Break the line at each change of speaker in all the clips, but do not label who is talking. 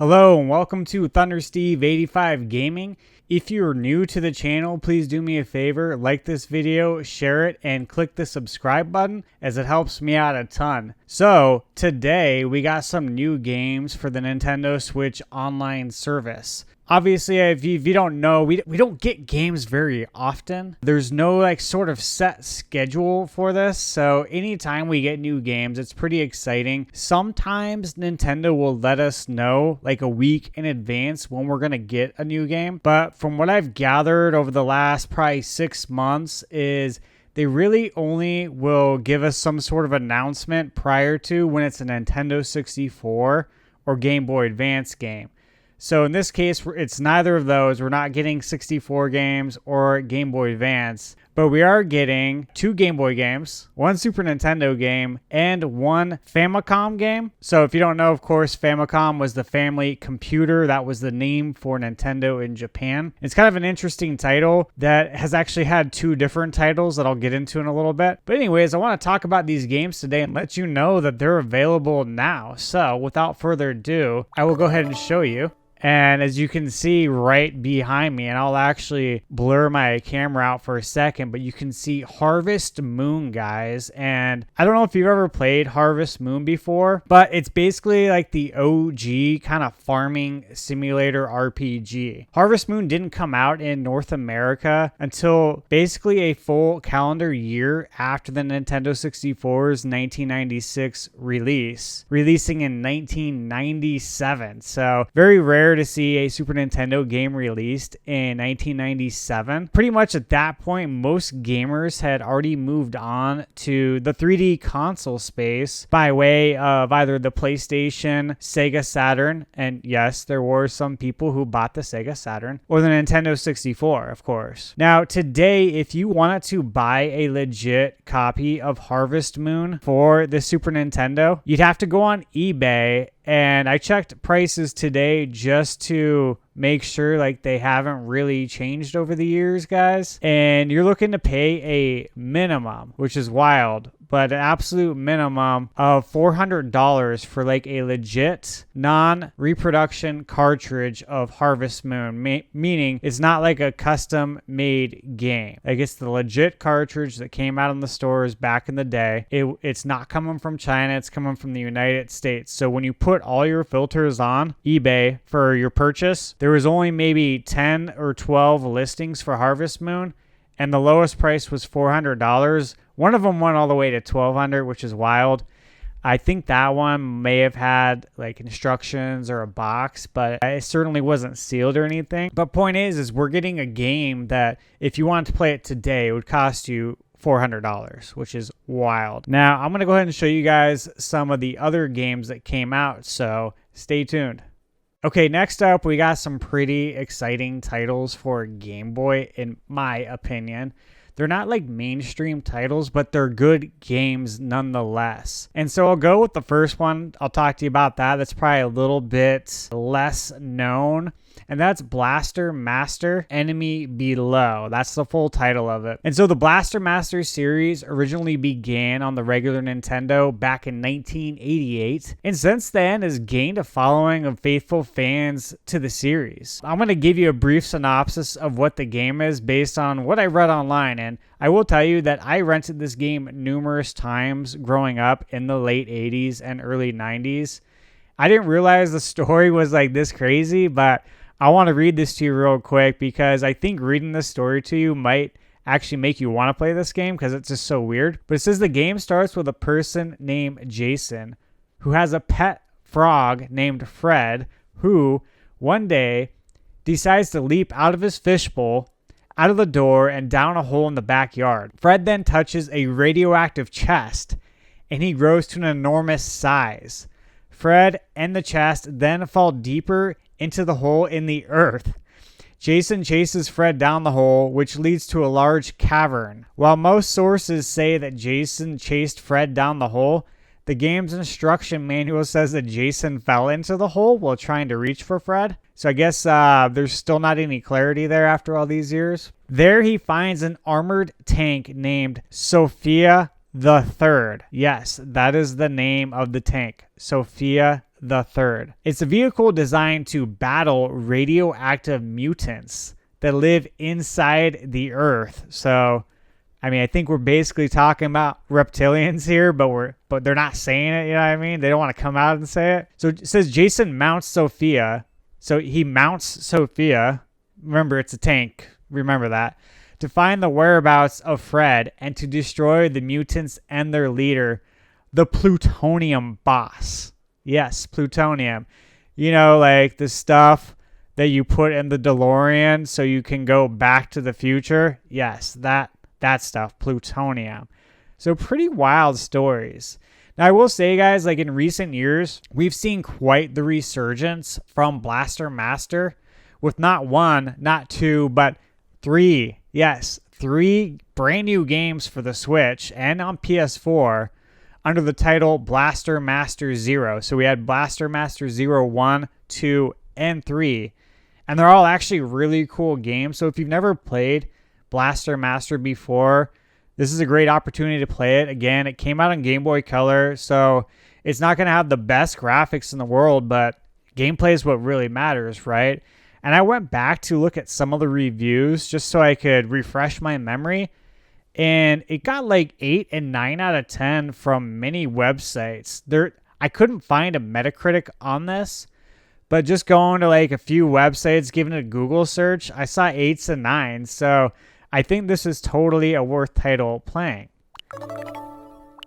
Hello and welcome to ThunderSteve85 Gaming. If you're new to the channel, please do me a favor, like this video, share it, and click the subscribe button as it helps me out a ton. So today we got some new games for the Nintendo Switch online service. Obviously, if you don't know, we don't get games very often. There's no sort of set schedule for this. So anytime we get new games, it's pretty exciting. Sometimes Nintendo will let us know like a week in advance when we're going to get a new game. But from what I've gathered over the last probably 6 months is they really only will give us some sort of announcement prior to when it's a Nintendo 64 or Game Boy Advance game. So in this case, it's neither of those. We're not getting 64 games or Game Boy Advance, but we are getting 2 Game Boy games, 1 Super Nintendo game, and 1 Famicom game. So if you don't know, of course, Famicom was the family computer. That was the name for Nintendo in Japan. It's kind of an interesting title that has actually had 2 different titles that I'll get into in a little bit. But anyways, I want to talk about these games today and let you know that they're available now. So without further ado, I will go ahead and show you. And as you can see right behind me, and I'll actually blur my camera out for a second, but you can see Harvest Moon, guys. And I don't know if you've ever played Harvest Moon before, but it's basically like the OG kind of farming simulator RPG. Harvest Moon didn't come out in North America until basically a full calendar year after the Nintendo 64's 1996 release, releasing in 1997. So very rare to see a Super Nintendo game released in 1997. Pretty much at that point, most gamers had already moved on to the 3D console space by way of either the PlayStation, Sega Saturn, and yes, there were some people who bought the Sega Saturn, or the Nintendo 64, of course. Now, today, if you wanted to buy a legit copy of Harvest Moon for the Super Nintendo, you'd have to go on eBay. And I checked prices today just to make sure like they haven't really changed over the years, guys. And you're looking to pay a minimum, which is wild, but an absolute minimum of $400 for like a legit non-reproduction cartridge of Harvest Moon, meaning it's not like a custom made game. Like it's the legit cartridge that came out in the stores back in the day. It's not coming from China, it's coming from the United States. So when you put all your filters on eBay for your purchase, there was only maybe 10 or 12 listings for Harvest Moon, and the lowest price was $400. One of them went all the way to $1,200, which is wild. I think that one may have had like instructions or a box, but it certainly wasn't sealed or anything. But point is we're getting a game that if you wanted to play it today, it would cost you $400, which is wild. Now, I'm going to go ahead and show you guys some of the other games that came out, so stay tuned. Okay, next up, we got some pretty exciting titles for Game Boy, in my opinion. They're not like mainstream titles, but they're good games nonetheless. And so I'll go with the first one. I'll talk to you about that. That's probably a little bit less known. And that's Blaster Master Enemy Below. That's the full title of it. And so the Blaster Master series originally began on the regular Nintendo back in 1988. And since then has gained a following of faithful fans to the series. I'm going to give you a brief synopsis of what the game is based on what I read online. And I will tell you that I rented this game numerous times growing up in the late 80s and early 90s. I didn't realize the story was like this crazy, but I want to read this to you real quick because I think reading this story to you might actually make you want to play this game because it's just so weird. But it says the game starts with a person named Jason who has a pet frog named Fred who one day decides to leap out of his fishbowl, out of the door, and down a hole in the backyard. Fred then touches a radioactive chest and he grows to an enormous size. Fred and the chest then fall deeper into the hole in the earth. Jason chases Fred down the hole, which leads to a large cavern. While most sources say that Jason chased Fred down the hole, the game's instruction manual says that Jason fell into the hole while trying to reach for Fred. So I guess there's still not any clarity there after all these years. There he finds an armored tank named Sophia the Third. Yes, that is the name of the tank. Sophia III. It's a vehicle designed to battle radioactive mutants that live inside the Earth. So, I mean, I think we're basically talking about reptilians here, but they're not saying it, you know what I mean? They don't want to come out and say it. So it says Jason mounts Sophia. So he mounts Sophia. Remember, it's a tank. Remember that. To find the whereabouts of Fred and to destroy the mutants and their leader, the plutonium boss. Yes, plutonium. You know, like the stuff that you put in the DeLorean so you can go back to the future. Yes, that stuff, plutonium. So pretty wild stories. Now, I will say, guys, like in recent years, we've seen quite the resurgence from Blaster Master with not one, not two, but three. Yes, 3 brand new games for the Switch and on PS4 under the title Blaster Master Zero. So we had Blaster Master Zero 1, 2, and 3. And they're all actually really cool games. So if you've never played Blaster Master before, this is a great opportunity to play it. Again, it came out on Game Boy Color, so it's not going to have the best graphics in the world, but gameplay is what really matters, right? And I went back to look at some of the reviews just so I could refresh my memory. And it got like 8 and 9 out of 10 from many websites. I couldn't find a Metacritic on this, but just going to like a few websites, giving it a Google search, I saw 8s and 9s. So I think this is totally a worth title playing.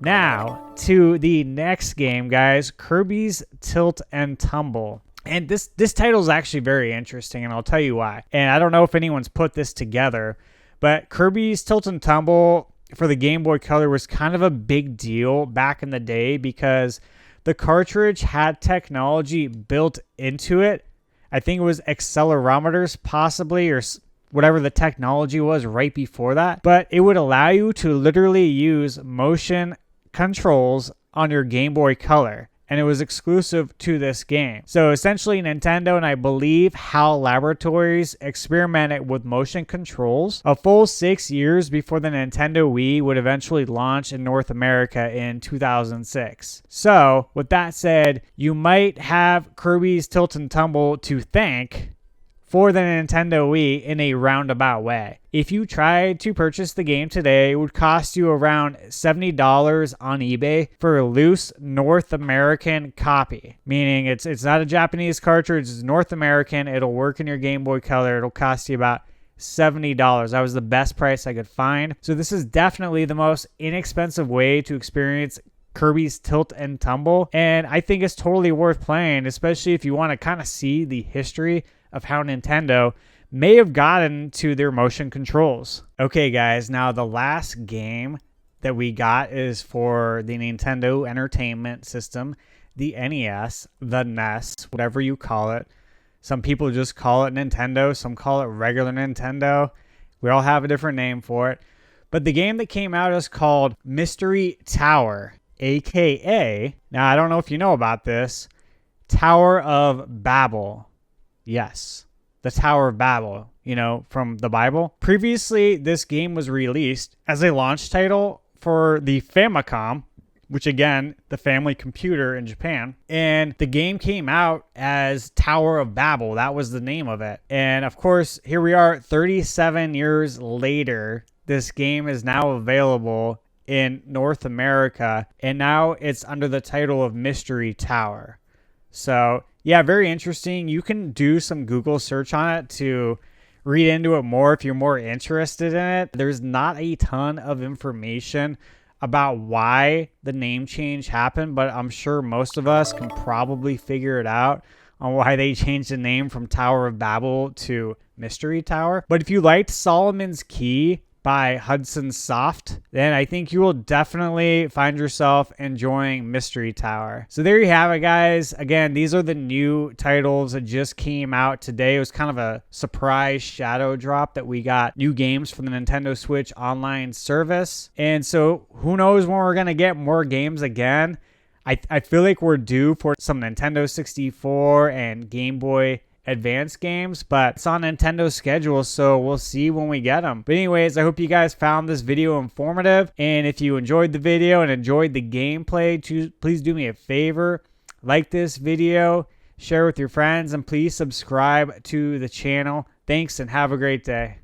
Now to the next game, guys, Kirby's Tilt and Tumble. And this title is actually very interesting, and I'll tell you why. And I don't know if anyone's put this together, but Kirby's Tilt and Tumble for the Game Boy Color was kind of a big deal back in the day because the cartridge had technology built into it. I think it was accelerometers possibly, or whatever the technology was right before that. But it would allow you to literally use motion controls on your Game Boy Color. And it was exclusive to this game. So essentially Nintendo and I believe HAL Laboratories experimented with motion controls a full 6 years before the Nintendo Wii would eventually launch in North America in 2006. So with that said, you might have Kirby's Tilt and Tumble to thank for the Nintendo Wii in a roundabout way. If you tried to purchase the game today, it would cost you around $70 on eBay for a loose North American copy. Meaning it's not a Japanese cartridge, it's North American. It'll work in your Game Boy Color. It'll cost you about $70. That was the best price I could find. So this is definitely the most inexpensive way to experience Kirby's Tilt and Tumble. And I think it's totally worth playing, especially if you want to kind of see the history of how Nintendo may have gotten to their motion controls. Okay, guys, now the last game that we got is for the Nintendo Entertainment System, the NES, the NES, whatever you call it. Some people just call it Nintendo, some call it regular Nintendo. We all have a different name for it. But the game that came out is called Mystery Tower, aka, now I don't know if you know about this, Tower of Babel. Yes, the Tower of Babel, you know, from the Bible. Previously, this game was released as a launch title for the Famicom, which again, the family computer in Japan. And the game came out as Tower of Babel. That was the name of it. And of course, here we are 37 years later. This game is now available in North America. And now it's under the title of Mystery Tower. So yeah, very interesting. You can do some Google search on it to read into it more if you're more interested in it. There's not a ton of information about why the name change happened, but I'm sure most of us can probably figure it out on why they changed the name from Tower of Babel to Mystery Tower. But if you liked Solomon's Key by Hudson Soft, then I think you will definitely find yourself enjoying Mystery Tower. So there you have it, guys. Again, these are the new titles that just came out today. It was kind of a surprise shadow drop that we got new games from the Nintendo Switch online service. And so who knows when we're going to get more games again. I feel like we're due for some Nintendo 64 and Game Boy Advance games, but it's on Nintendo's schedule, so we'll see when we get them. But anyways, I hope you guys found this video informative, and if you enjoyed the video and enjoyed the gameplay, please do me a favor Like this video, share with your friends, and please subscribe to the channel. Thanks and have a great day.